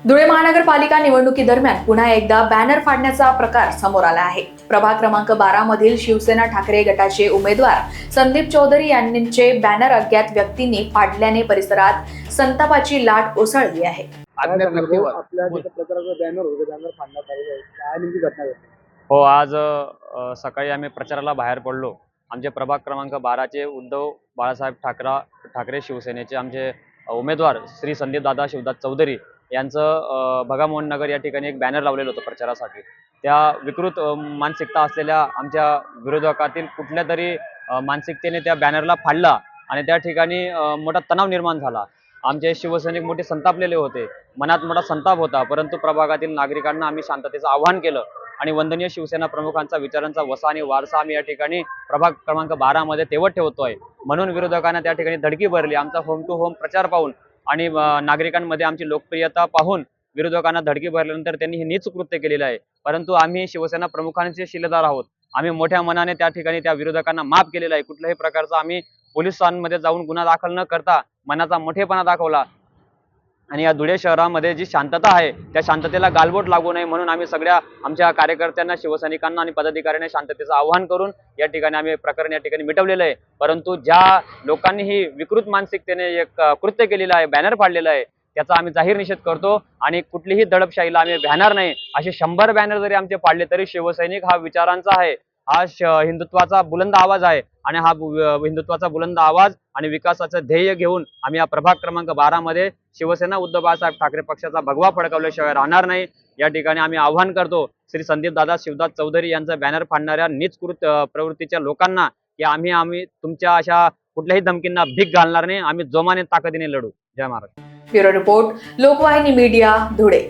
धुळे महानगरपालिका निवडणुकीदरम्यान पुन्हा एकदा बॅनर फाडण्याचा प्रकार समोर आला आहे। प्रभाग क्रमांक 12 मधील शिवसेना ठाकरे गटाचे उमेदवार संदीप चौधरी यांचे बॅनर अज्ञात व्यक्तींनी फाडल्याने परिसरात संतापाची लाट उसळली आहे। आपल्या प्रचाराचा बॅनर फाडण्यात आलेला आहे, काय नेमकी घटना घडली? हो, आज सकाळी आम्ही प्रचाराला बाहेर पडलो। आमचे प्रभाग क्रमांक 12 चे उद्धव बाळासाहेब ठाकरे शिवसेनेचे आमचे उमेदवार श्री संदीप दादा शिवदास चौधरी यांचं भगामोहन नगर या ठिकाणी एक बॅनर लावलेलं होतं प्रचारासाठी। त्या विकृत मानसिकता असलेल्या आमच्या विरोधकातील कुठल्या तरी मानसिकतेने त्या बॅनरला फाडला आणि त्या ठिकाणी मोठा तणाव निर्माण झाला। आमचे शिवसैनिक मोठे संतापलेले होते, मनात मोठा संताप होता, परंतु प्रभागातील नागरिकांना आम्ही शांततेचं आवाहन केलं आणि वंदनीय शिवसेना प्रमुखांचा विचारांचा वसा आणि वारसा आम्ही या ठिकाणी प्रभाग क्रमांक 12 मध्ये तेवत ठेवतोय। म्हणून विरोधकांना त्या ठिकाणी धडकी भरली। आमचा होम टू होम प्रचार पाहून आणि नागरिकांमध्ये आमची लोकप्रियता पाहून विरोधकांना धडकी भरल्यानंतर त्यांनी हे नीच कृत्य केलेलं आहे। परंतु आम्ही शिवसेना प्रमुखांचे शिलेदार आहोत। आम्ही मोठ्या मनाने त्या ठिकाणी त्या विरोधकांना माफ केलेलं आहे। कुठल्याही प्रकारचा आम्ही पोलिसांमध्ये जाऊन गुन्हा दाखल न करता मनाचा मोठेपणा दाखवला आणि या धुळे शहरामध्ये जी शांतता आहे त्या शांततेला गालबोट लागू नये म्हणून आम्ही सगळ्या आमच्या कार्यकर्त्यांना, शिवसैनिकांना आणि पदाधिकाऱ्यांना शांततेचं आवाहन करून या ठिकाणी आम्ही प्रकरण या ठिकाणी मिटवलेलं आहे। परंतु ज्या लोकांनी ही विकृत मानसिकतेने एक कृत्य केलेलं आहे, बॅनर फाडलेला आहे, त्याचा आम्ही जाहीर निषेध करतो आणि कुठलीही दडपशाहीला आम्ही भ्याणार नाही। असे 100 बॅनर जरी आमचे फाडले तरी शिवसैनिक हा विचारांचा आहे, हा हिंदुत्वाचा बुलंद आवाज आहे आणि हा हिंदुत्वाचा बुलंद आवाज आणि विकासाचं ध्येय घेऊन आम्ही या प्रभाग क्रमांक 12 मध्ये शिवसेना उद्धव बाळासाहेब ठाकरे पक्षाचा भगवा फडकवल्याशिवाय राहणार नाही। या ठिकाणी आम्ही आवाहन करतो श्री संदीप दादा शिवदास चौधरी यांचं बॅनर फाडणाऱ्या नीच प्रवृत्तीच्या लोकांना की आम्ही तुमच्या अशा कुठल्याही धमकींना भीक घालणार नाही। आम्ही जोमाने ताकदीने लढू। जय Maharashtra. Bureau report, Lokvahini media, Dhule.